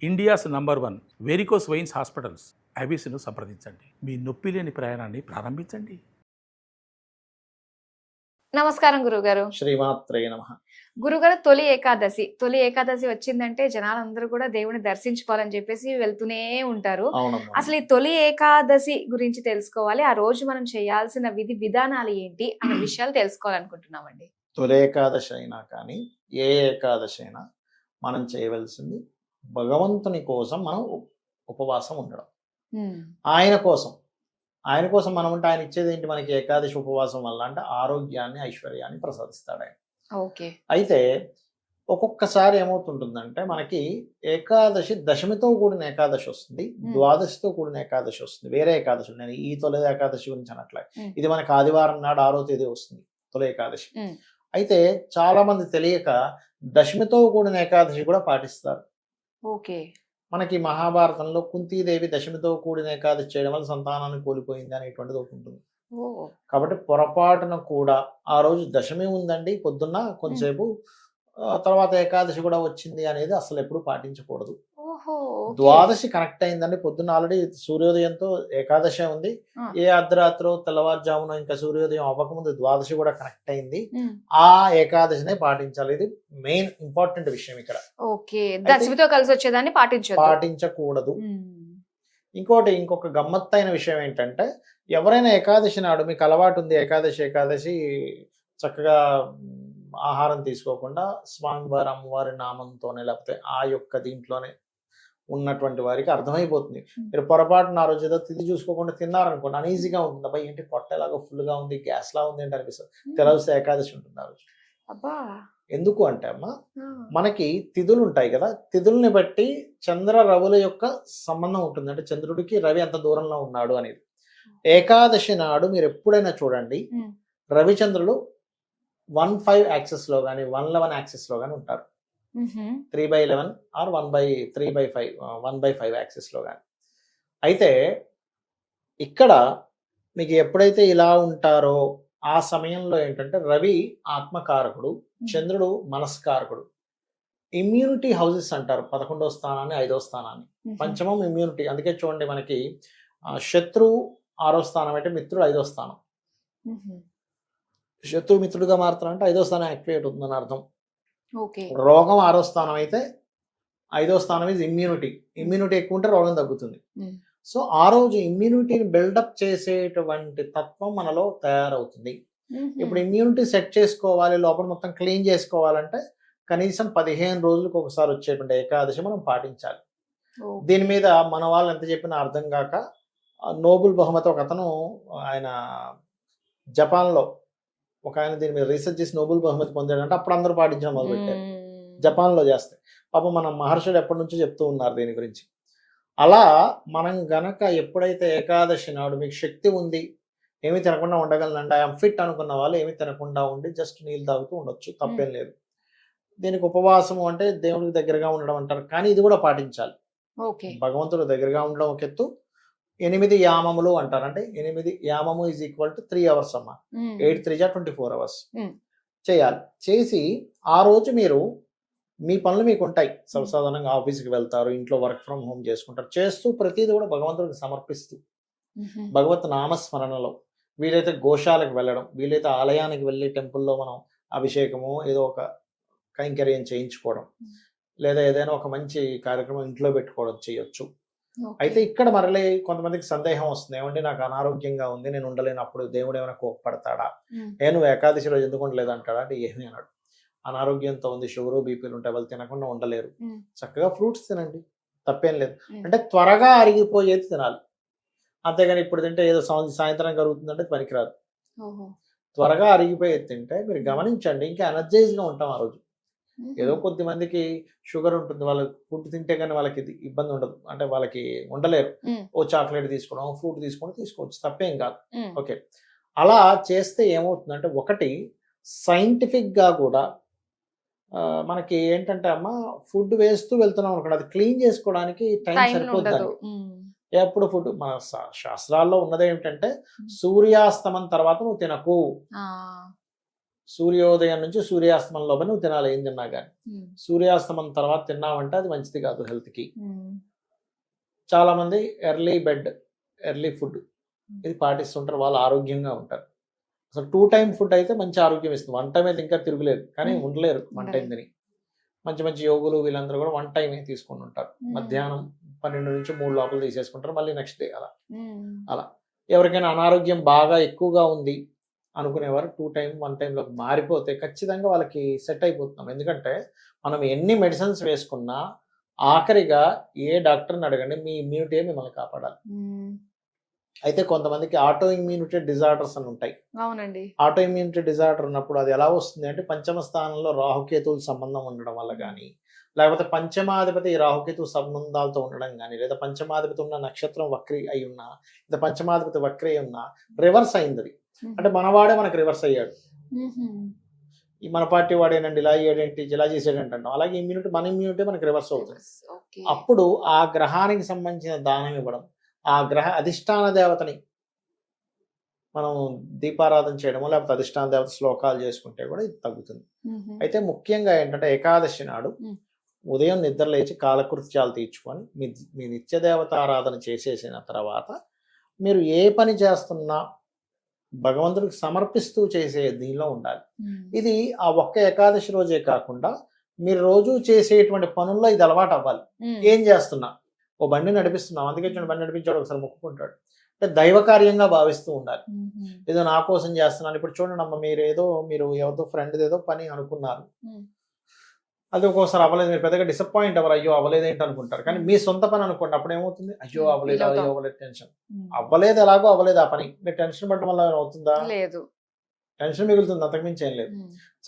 India's number 1 varicose veins hospitals ఐబీసీను సంప్రదించండి. మీ నొప్పి లేని ప్రయాణాన్ని ప్రారంభించండి. నమస్కారం గురుగారు. శ్రీమాత్రే నమః. గురుగారు, తొలి ఏకాదశి వచ్చిందంటే జనాలందరూ కూడా దేవుని దర్శించుకోవాలని చెప్పేసి వెళ్తూనే ఉంటారు. అవునమ్మా. అసలు ఈ తొలి ఏకాదశి గురించి తెలుసుకోవాలి, ఆ రోజు మనం చేయాల్సిన విధి విధానాలు ఏంటి అనే విషయాలు తెలుసుకోవాలనుకుంటున్నామండి. తొలి ఏకాదశి అయినా కానీ ఏ ఏకాదశి అయినా మనం చేయవలసింది భగవంతుని కోసం మనం ఉపవాసం ఉండడం. ఆయన కోసం మనం ఉంటే ఆయన ఇచ్చేది ఏంటి మనకి? ఏకాదశి ఉపవాసం వల్ల అంటే ఆరోగ్యాన్ని, ఐశ్వర్యాన్ని ప్రసాదిస్తాడు ఆయన. ఓకే. అయితే ఒక్కొక్కసారి ఏమవుతుంటుందంటే మనకి ఏకాదశి దశమితో కూడిన ఏకాదశి వస్తుంది, ద్వాదశితో కూడిన ఏకాదశి వస్తుంది, వేరే ఏకాదశి. నేను ఈ తొలి ఏకాదశి గురించి అనట్లే, ఇది మనకి ఆదివారం నాడు 6వ తేదీ వస్తుంది తొలి ఏకాదశి. అయితే చాలా మంది తెలియక దశమితో కూడిన ఏకాదశి కూడా పాటిస్తారు. ఓకే. మనకి మహాభారతంలో కుంతీదేవి దశమితో కూడిన ఏకాదశి చేయడం వల్ల సంతానాన్ని కోల్పోయింది అనేటువంటిది ఒకటి ఉంటుంది. కాబట్టి పొరపాటున కూడా ఆ రోజు దశమి ఉందండి పొద్దున్న కొంతసేపు, తర్వాత ఏకాదశి కూడా వచ్చింది అనేది అసలు ఎప్పుడు పాటించకూడదు. ద్వాదశి కనెక్ట్ అయిందండి పొద్దున్న, ఆల్రెడీ సూర్యోదయంతో ఏకాదశి ఉంది. ఏ అర్ధరాత్రో తెల్లవారుజామున ఇంకా సూర్యోదయం అవ్వకముందు ద్వాదశి కూడా కనెక్ట్ అయింది. ఆ ఏకాదశినే పాటించాలి. ఇది మెయిన్ ఇంపార్టెంట్ విషయం ఇక్కడ. ఓకే. దశమితో కలిసి వచ్చేదాన్ని పాటించకూడదు. ఇంకొక గమ్మత్తైన విషయం ఏంటంటే, ఎవరైనా ఏకాదశి నాడు మీకు అలవాటు ఉంది ఏకాదశి చక్కగా ఆహారం తీసుకోకుండా స్వామివారి అమ్మవారి నామంతోనే లేకపోతే ఆ యొక్క దీంట్లోనే ఉన్నటువంటి వారికి అర్థమైపోతుంది. మీరు పొరపాటున ఆ రోజు ఏదో తిథి చూసుకోకుండా తిన్నారనుకోండి, అనీజీగా ఉంటుంది. అబ్బాయి ఏంటి పొట్ట ఎలాగో ఫుల్గా ఉంది, గ్యాస్ లా ఉంది అంటే అనిపిస్తుంది. తెలవస్తే ఏకాదశి ఉంటుంది ఆ రోజు. ఎందుకు అంటే అమ్మా, మనకి తిథులు ఉంటాయి కదా, తిథుల్ని బట్టి చంద్ర రవుల యొక్క సంబంధం ఉంటుంది. అంటే చంద్రుడికి రవి ఎంత దూరంలో ఉన్నాడు అనేది. ఏకాదశి నాడు మీరు ఎప్పుడైనా చూడండి, రవిచంద్రులు 1/5 యాక్సెస్ లో కానీ 1/11 యాక్సెస్ లో కానీ ఉంటారు. 3/11 ఆర్ 1/5 యాక్సెస్ లో కానీ. అయితే ఇక్కడ మీకు ఎప్పుడైతే ఇలా ఉంటారో ఆ సమయంలో ఏంటంటే రవి ఆత్మకారకుడు, చంద్రుడు మనస్కారకుడు. ఇమ్యూనిటీ హౌసెస్ అంటారు 11వ స్థానాన్ని, 5వ స్థానాన్ని. పంచమం ఇమ్యూనిటీ. అందుకే చూడండి మనకి శత్రువు 6వ స్థానం అయితే మిత్రుడు 5వ స్థానం. శత్రువు మిత్రుడుగా మారుతారంటే 5వ స్థానం యాక్టివేట్ అవుతుందని అర్థం. రోగం 6వ స్థానం అయితే 5వ స్థానం ఇస్ ఇమ్యూనిటీ. ఇమ్యూనిటీ ఎక్కువ ఉంటే రోగం తగ్గుతుంది. సో ఆ రోజు ఇమ్యూనిటీని బిల్డప్ చేసేటువంటి తత్వం మనలో తయారవుతుంది. ఇప్పుడు ఇమ్యూనిటీ సెట్ చేసుకోవాలి, లోపల మొత్తం క్లీన్ చేసుకోవాలంటే కనీసం 15 రోజులకు ఒకసారి వచ్చేటువంటి ఏకాదశి మనం పాటించాలి. దీని మీద మన వాళ్ళు ఎంత చెప్పినా అర్థం కాక నోబెల్ బహుమతి ఒక అతను, ఆయన జపాన్లో ఒక ఆయన దీని మీద రీసెర్చ్ చేసి నోబెల్ బహుమతి పొందాడంటే అప్పుడు అందరూ పాటించడం మొదలుపెట్టారు. జపాన్లో చేస్తే పాపం మన మహర్షులు ఎప్పటి నుంచో చెప్తూ ఉన్నారు దీని గురించి. అలా మనం గనక ఎప్పుడైతే ఏకాదశి నాడు మీకు శక్తి ఉంది, ఏమీ తినకుండా ఉండగలనంటే ఐఎమ్ ఫిట్ అనుకున్న వాళ్ళు ఏమీ తినకుండా ఉండి జస్ట్ నీళ్ళు తాగుతూ ఉండొచ్చు, తప్పేం లేదు. దీనికి ఉపవాసము అంటే దేవుడికి దగ్గరగా ఉండడం అంటారు, కానీ ఇది కూడా పాటించాలి. భగవంతుడు దగ్గరగా ఉండడం ఒక ఎత్తు, 8 యామములు అంటారు. అంటే 8 యామము ఈజ్ ఈక్వల్ టు 3 hours అమ్మా. 8 3 24 hours చేయాలి. చేసి ఆ రోజు మీరు మీ పనులు మీకు ఉంటాయి, సర్వసాధారణంగా ఆఫీస్కి వెళ్తారు, ఇంట్లో వర్క్ ఫ్రమ్ హోమ్ చేసుకుంటారు. చేస్తూ ప్రతిదీ కూడా భగవంతుడికి సమర్పిస్తూ భగవత్ నామస్మరణలో, వీలైతే గోశాలకు వెళ్ళడం, వీలైతే ఆలయానికి వెళ్ళి టెంపుల్లో మనం అభిషేకము ఏదో ఒక కైంకర్యం చేయించుకోవడం, లేదా ఏదైనా ఒక మంచి కార్యక్రమం ఇంట్లో పెట్టుకోవడం చేయొచ్చు. అయితే ఇక్కడ మరలే కొంతమందికి సందేహం వస్తుంది, ఏమంటే నాకు అనారోగ్యంగా ఉంది, నేను ఉండలేనప్పుడు దేవుడు ఏమైనా కోప్పడతాడా, నేను ఏకాదశి రోజు ఎందుకు ఉండలేదు అంటాడా అంటే ఏమీ అన్నాడు. అనారోగ్యంతో ఉంది, షుగరు బీపీలు ఉంటాయి, వాళ్ళు తినకుండా ఉండలేరు, చక్కగా ఫ్రూట్స్ తినండి, తప్పేం లేదు. అంటే త్వరగా అరిగిపోయేది తినాలి, అంతేగాని ఇప్పుడు తింటే ఏదో సాయంత్రం కరుగుతుందంటే పనికిరాదు. త్వరగా అరిగిపోయేది తింటే మీరు గమనించండి, ఇంకా ఎనర్జైజ్గా ఉంటాం ఆ రోజు. ఏదో కొద్ది మందికి షుగర్ ఉంటుంది, వాళ్ళకి ఫుడ్ తింటే కానీ వాళ్ళకి ఇబ్బంది ఉండదు, అంటే వాళ్ళకి ఉండలేరు. ఓ చాక్లెట్ తీసుకోవడం, ఫ్రూట్ తీసుకోవచ్చు, తప్పేం కాదు. ఓకే, అలా చేస్తే ఏమవుతుందంటే ఒకటి సైంటిఫిక్గా కూడా మనకి ఏంటంటే అమ్మ, ఫుడ్ వేస్తూ వెళ్తున్నాం అనుకోండి, అది క్లీన్ చేసుకోవడానికి టైం సరిపోతుంది. ఎప్పుడు ఫుడ్ మన శాస్త్రాల్లో ఉన్నది ఏమిటంటే సూర్యాస్తమం తర్వాత నువ్వు తినకు. సూర్యోదయం నుంచి సూర్యాస్తమం లోపల నువ్వు తినాలి ఏం తిన్నా కానీ. సూర్యాస్తమం తర్వాత తిన్నావంటే అది మంచిది కాదు హెల్త్కి. చాలా మంది ఎర్లీ బెడ్ ఎర్లీ ఫుడ్ ఇది పాటిస్తుంటారు, వాళ్ళు ఆరోగ్యంగా ఉంటారు. అసలు 2 టైమ్ ఫుడ్ అయితే మంచి ఆరోగ్యం ఇస్తుంది. 1 టైం అయితే ఇంకా తిరుగులేదు, కానీ ఉండలేరు 1 టైం తిని. మంచి మంచి యోగులు వీళ్ళందరూ కూడా 1 టైమే తీసుకుని ఉంటారు. మధ్యాహ్నం 12 నుంచి 3 లోపల తీసేసుకుంటారు, మళ్ళీ నెక్స్ట్ డే అలా. ఎవరికైనా అనారోగ్యం బాగా ఎక్కువగా ఉంది అనుకునేవారు 2 టైం 1 టైంలోకి మారిపోతే ఖచ్చితంగా వాళ్ళకి సెట్ అయిపోతున్నాం. ఎందుకంటే మనం ఎన్ని మెడిసిన్స్ వేసుకున్నా ఆఖరిగా ఏ డాక్టర్ని అడగండి, మీ ఇమ్యూనిటీ మిమ్మల్ని కాపాడాలి. అయితే కొంతమందికి ఆటో ఇమ్యూనిటీ డిజార్డర్స్ అని ఉంటాయి. అవునండి. ఆటో ఇమ్యూనిటీ డిజార్డర్ ఉన్నప్పుడు అది ఎలా వస్తుంది అంటే పంచమ స్థానంలో రాహుకేతువుల సంబంధం ఉండడం వల్ల కానీ, లేకపోతే పంచమాధిపతి రాహుకేతు సంబంధాలతో ఉండడం కానీ, లేదా పంచమాధిపతి ఉన్న నక్షత్రం వక్రి అయి ఉన్నా, లేదా పంచమాధిపతి వక్రి అయి ఉన్నా రివర్స్ అయింది అది. అంటే మనవాడే మనకు రివర్స్ అయ్యాడు, ఈ మన పార్టీ వాడేనండి ఇలా అయ్యాడేంటి ఇలా చేసాడంటే అంటాం. అలాగే ఇమ్యూనిటీ మన ఇమ్యూనిటీ మనకి రివర్స్ అవుతుంది. అప్పుడు ఆ గ్రహానికి సంబంధించిన దానం ఇవ్వడం, ఆ గ్రహ అధిష్టాన దేవతని మనం దీపారాధన చేయడమో లేకపోతే అధిష్టాన దేవత శ్లోకాలు చేసుకుంటే కూడా ఇది తగ్గుతుంది. అయితే ముఖ్యంగా ఏంటంటే ఏకాదశి నాడు ఉదయం నిద్ర లేచి కాలకృత్యాలు తీర్చుకొని మీ నిత్య దేవత ఆరాధన చేసేసిన తర్వాత మీరు ఏ పని చేస్తున్నా భగవంతుడికి సమర్పిస్తూ చేసే దీనిలో ఉండాలి. ఇది ఆ ఒక్క ఏకాదశి రోజే కాకుండా మీరు రోజు చేసేటువంటి పనుల్లో ఇది అలవాటు అవ్వాలి. ఏం చేస్తున్నా, ఓ బండి నడిపిస్తున్నాం, అందుకే చూడండి బండి నడిపించాడు ఒకసారి మొక్కుకుంటాడు, అంటే దైవ కార్యంగా భావిస్తూ ఉండాలి. ఏదో నా కోసం చేస్తున్నాను. ఇప్పుడు చూడండి అమ్మ, మీరు ఎవరితో ఫ్రెండ్ ఏదో పని అనుకున్నారు, అది ఒక్కోసారి అవ్వలేదు, మీరు పెద్దగా డిసప్పాయింట్ అవ్వరు, అయ్యో అవ్వలేదు ఏంటి అనుకుంటారు. కానీ మీ సొంత పని అనుకోండి, అప్పుడు ఏమవుతుంది, అయ్యో అవ్వలేదు టెన్షన్. అవ్వలేదు ఎలాగో అవ్వలేదు ఆ పని, మీరు టెన్షన్ పడడం వల్ల ఏమైనా అవుతుందా? లేదు, టెన్షన్ మిగులుతుంది, అంతకుమించి ఏం లేదు.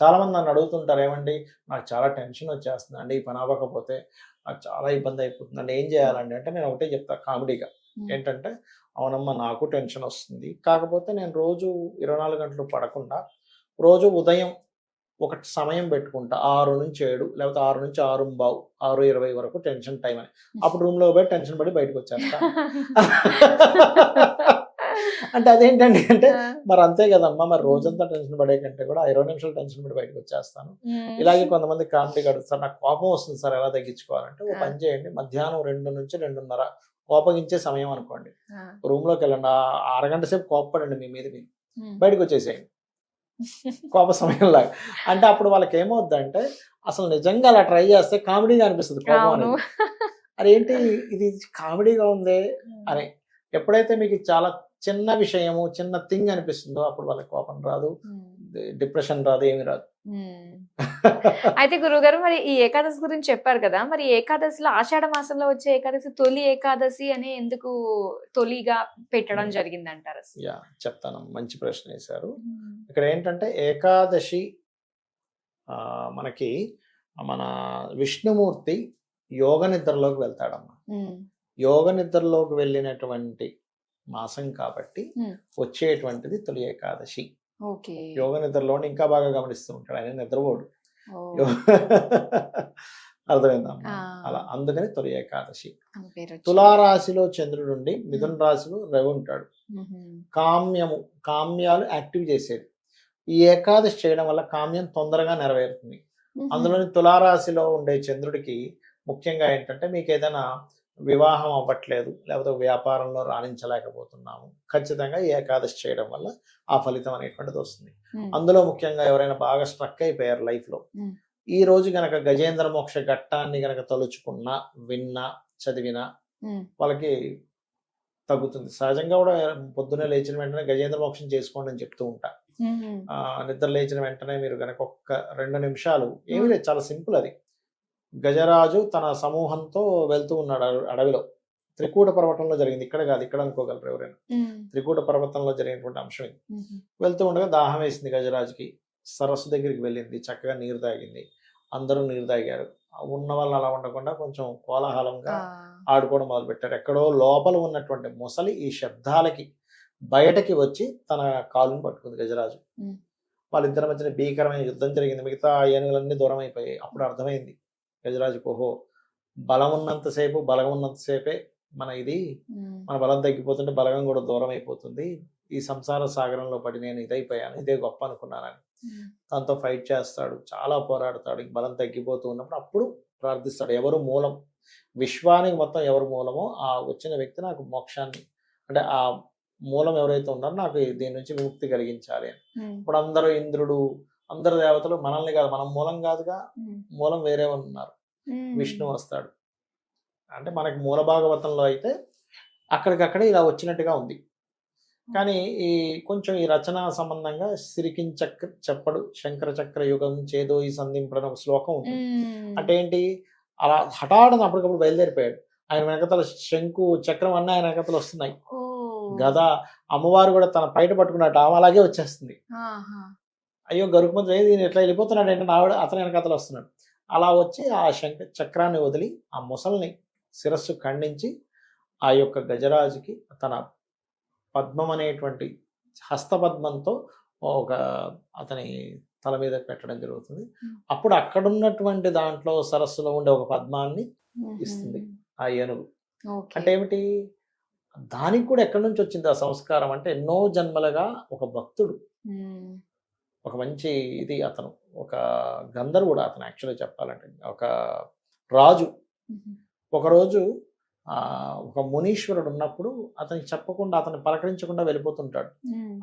చాలా మంది నన్ను అడుగుతుంటారు, ఏమండి నాకు చాలా టెన్షన్ వచ్చేస్తుంది అండి, ఈ పని అవ్వకపోతే నాకు చాలా ఇబ్బంది అయిపోతుంది అండి, ఏం చేయాలండి అంటే నేను ఒకటే చెప్తా కామెడీగా, ఏంటంటే అవునమ్మా నాకు టెన్షన్ వస్తుంది, కాకపోతే నేను రోజు 24 గంటలు పడకుండా రోజు ఉదయం ఒక సమయం పెట్టుకుంటా, 6 నుంచి 7 లేకపోతే 6 నుంచి 6:15 6:20 వరకు టెన్షన్ టైం అని. అప్పుడు రూమ్ లో పోయి టెన్షన్ పడి బయటకు వచ్చేస్తా. అంటే అదేంటండి అంటే మరి అంతే కదమ్మా, మరి రోజంతా టెన్షన్ పడే కంటే కూడా 20 నిమిషాలు టెన్షన్ పడి బయటకు వచ్చేస్తాను. ఇలాగే కొంతమంది కామెడీ అడుగుతారు, నాకు కోపం వస్తుంది సార్ ఎలా తగ్గించుకోవాలంటే, ఓ పని చేయండి, మధ్యాహ్నం 2 నుంచి 2:30 కోపగించే సమయం అనుకోండి, రూమ్ లోకి వెళ్ళండి, 6 గంటల సేపు కోపపడండి, మీ మీద మీరు బయటకు వచ్చేసేయండి కోప సమయంలాగా. అంటే అప్పుడు వాళ్ళకి ఏమవుద్దంటే అసలు నిజంగా అలా ట్రై చేస్తే కామెడీగా అనిపిస్తుంది కోపం అనేది. అదేంటి ఇది కామెడీగా ఉంది అని. ఎప్పుడైతే మీకు చాలా చిన్న విషయము చిన్న థింగ్ అనిపిస్తుందో అప్పుడు వాళ్ళకి కోపం రాదు, డిప్రెషన్ రాదు, ఏమి రాదు. అయితే గురుగారు, మరి ఈ ఏకాదశి గురించి చెప్పారు కదా, మరి ఏకాదశిలో ఆషాఢ మాసంలో వచ్చే ఏకాదశి తొలి ఏకాదశి అని ఎందుకు తొలిగా పెట్టడం జరిగింది అంటారు? చెప్తాను, మంచి ప్రశ్న వేశారు. ఇక్కడ ఏంటంటే ఏకాదశి మనకి మన విష్ణుమూర్తి యోగ నిద్రలోకి వెళ్తాడమ్మా. యోగ నిద్రలోకి వెళ్ళినటువంటి మాసం కాబట్టి వచ్చేటువంటిది తొలి ఏకాదశి. యోగ నిద్రలో ఇంకా బాగా గమనిస్తూ ఉంటాడు, ఆయన నిద్రపోడు, అర్థమైందమ్మా. అలా అందుకని తొలి ఏకాదశి. తులారాశిలో చంద్రుడు ఉండి మిథున రాశిలో రవి ఉంటాడు, కామ్యాలు యాక్టివ్ చేసేది. ఈ ఏకాదశి చేయడం వల్ల కామ్యం తొందరగా నెరవేరుతుంది. అందులోని తులారాశిలో ఉండే చంద్రుడికి ముఖ్యంగా ఏంటంటే మీకు ఏదైనా వివాహం అవ్వట్లేదు లేకపోతే వ్యాపారంలో రాణించలేకపోతున్నాము, ఖచ్చితంగా ఈ ఏకాదశి చేయడం వల్ల ఆ ఫలితం అనేటువంటిది వస్తుంది. అందులో ముఖ్యంగా ఎవరైనా బాగా స్ట్రక్ అయిపోయారు లైఫ్ లో, ఈ రోజు గనక గజేంద్ర మోక్ష ఘట్టాన్ని గనక తలుచుకున్నా, విన్నా, చదివినా వాళ్ళకి తగ్గుతుంది. సహజంగా కూడా పొద్దున్నే లేచిన వెంటనే గజేంద్ర మోక్షం చేసుకోండి అని చెప్తూ ఉంటా. నిద్ర లేచిన వెంటనే మీరు కనుక ఒక్క 2 నిమిషాలు, ఏమీ లేదు, చాలా సింపుల్ అది. గజరాజు తన సమూహంతో వెళ్తూ ఉన్నాడు అడవిలో, త్రికూట పర్వతంలో జరిగింది, ఇక్కడ కాదు, ఇక్కడ అనుకోగలరు ఎవరైనా, త్రికూట పర్వతంలో జరిగినటువంటి అంశం ఇది. వెళ్తూ ఉండగా దాహం వేసింది గజరాజుకి, సరస్సు దగ్గరికి వెళ్ళింది, చక్కగా నీరు తాగింది, అందరూ నీరు తాగారు. ఉన్న వాళ్ళు అలా ఉండకుండా కొంచెం కోలాహలంగా ఆడుకోవడం మొదలుపెట్టారు. ఎక్కడో లోపల ఉన్నటువంటి మొసలి ఈ శబ్దాలకి బయటకి వచ్చి తన కాలుని పట్టుకుంది గజరాజు. వాళ్ళిద్దరి మధ్యన భీకరమైన యుద్ధం జరిగింది, మిగతా ఏనుగులన్నీ దూరం అయిపోయాయి. అప్పుడు అర్థమైంది గజరాజుకు, ఓహో బలం ఉన్నంతసేపే మన బలం తగ్గిపోతుంటే బలగం కూడా దూరం అయిపోతుంది, ఈ సంసార సాగరంలో పడి నేను ఇదైపోయాను, ఇదే గొప్ప అనుకున్నానని దాంతో ఫైట్ చేస్తాడు, చాలా పోరాడతాడు, ఇంక బలం తగ్గిపోతూ ఉన్నప్పుడు అప్పుడు ప్రార్థిస్తాడు, ఎవరు మూలం, విశ్వానికి మొత్తం ఎవరు మూలమో ఆ వచ్చిన వ్యక్తి నాకు మోక్షాన్ని, అంటే ఆ మూలం ఎవరైతే ఉన్నారో నాకు దీని నుంచి విముక్తి కలిగించాలి అని. ఇప్పుడు అందరూ ఇంద్రుడు, అందరు దేవతలు మనల్ని కాదు, మనం మూలం కాదుగా, మూలం వేరే ఉన్నారు, విష్ణు వస్తాడు. అంటే మనకి మూల భాగవతంలో అయితే అక్కడికక్కడే ఇలా వచ్చినట్టుగా ఉంది. కానీ ఈ కొంచెం ఈ రచన సంబంధంగా సిరికించక్ర చెప్పడు శంకర చక్ర యుగం చేదో ఈ సంధింపడని ఒక శ్లోకం ఉంటుంది. అంటే ఏంటి, అలా హఠాడున అప్పటికప్పుడు బయలుదేరిపోయాడు. ఆయన వెనకతల శంకు చక్రం అన్నీ ఆయన వెనకతలు వస్తున్నాయి, గద అమ్మవారు కూడా తన పైట పట్టుకున్నట్టు ఆమె అలాగే వచ్చేస్తుంది. అయ్యో గరుకుమంతుడు దీన్ని ఎట్లా వెళ్ళిపోతున్నాడు అంటే నావిడ అతని వెనకతలు వస్తున్నాడు. అలా వచ్చి ఆ చక్రాన్ని వదిలి ఆ ముసల్ని శిరస్సు ఖండించి ఆ యొక్క గజరాజుకి తన పద్మం అనేటువంటి హస్తపద్మంతో ఒక అతని తల మీద పెట్టడం జరుగుతుంది. అప్పుడు అక్కడున్నటువంటి దాంట్లో సరస్సులో ఉండే ఒక పద్మాన్ని ఇస్తుంది ఆ ఏనుగు. అంటే ఏమిటి, దానికి కూడా ఎక్కడి నుంచి వచ్చింది ఆ సంస్కారం అంటే, ఎన్నో జన్మలుగా ఒక భక్తుడు, ఒక మంచి ఇది, అతను ఒక గంధర్వుడు, అతను యాక్చువల్గా చెప్పాలంటే ఒక రాజు. ఒకరోజు ఒక మునీశ్వరుడు ఉన్నప్పుడు అతనికి చెప్పకుండా, అతన్ని పలకరించకుండా వెళ్ళిపోతుంటాడు.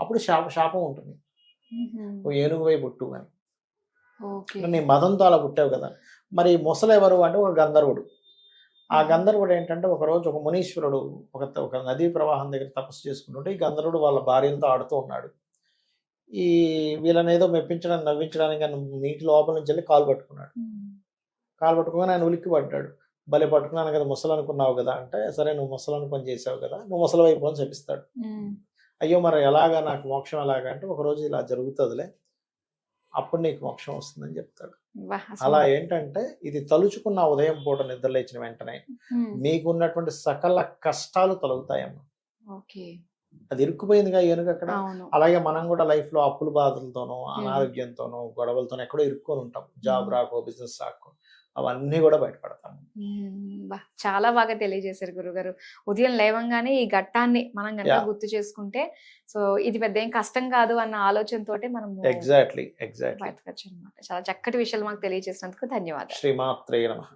అప్పుడు శాపం ఉంటుంది, ఓ ఏనుగువై పుట్టు అని. నీ మదంతో అలా పుట్టావు కదా. మరి ముసలు ఎవరు అంటే ఒక గంధర్వుడు. ఆ గంధర్వుడు ఏంటంటే ఒకరోజు ఒక మునీశ్వరుడు ఒక నదీ ప్రవాహం దగ్గర తపస్సు చేసుకుంటుంటే ఈ గంధర్వుడు వాళ్ళ భార్యలతో ఆడుతూ ఉన్నాడు. ఈ వీళ్ళని ఏదో మెప్పించడానికి నవ్వించడానికి నీటి లోపల నుంచి వెళ్ళి కాలు పట్టుకున్నాడు. కాలు పట్టుకోగానే ఆయన ఉలిక్కి పడ్డాడు. భలే పట్టుకున్నాను కదా, ముసలు అనుకున్నావు కదా అంటే, సరే నువ్వు ముసలు అనుకొని చేసావు కదా, నువ్వు ముసలు వైపు అని చెప్పిస్తాడు. అయ్యో మరి ఎలాగా, నాకు మోక్షం ఎలాగా అంటే, ఒకరోజు ఇలా జరుగుతుందిలే, అప్పుడు నీకు మోక్షం వస్తుందని చెప్తాడు. అలా ఏంటంటే ఇది తలుచుకున్న ఉదయం పూట నిద్రలేచిన వెంటనే మీకున్నటువంటి సకల కష్టాలు తొలగుతాయమ్మా. అది ఇరుక్కుపోయిందిగా ఏనుగు అక్కడ. అలాగే మనం కూడా లైఫ్ లో అప్పుల బాధలతోనో అనారోగ్యంతోనో గొడవలతోనో ఎక్కడో ఇరుక్కొని ఉంటాం, జాబ్ రాకో బిజినెస్ రాకో, అవన్నీ కూడా బయటపడతాము. చాలా బాగా తెలియజేశారు గురుగారు. ఉదయం లేవంగానే ఈ ఘట్టాన్ని మనం కనుక గుర్తు చేసుకుంటే, సో ఇది పెద్ద ఏం కష్టం కాదు అన్న ఆలోచనతోటే మనం ఎగ్జాక్ట్లీ బయటకొచ్చు అన్నమాట. చాలా చక్కటి విషయాలు మాకు తెలియజేసినందుకు ధన్యవాదాలు. శ్రీమాత్రే నమః.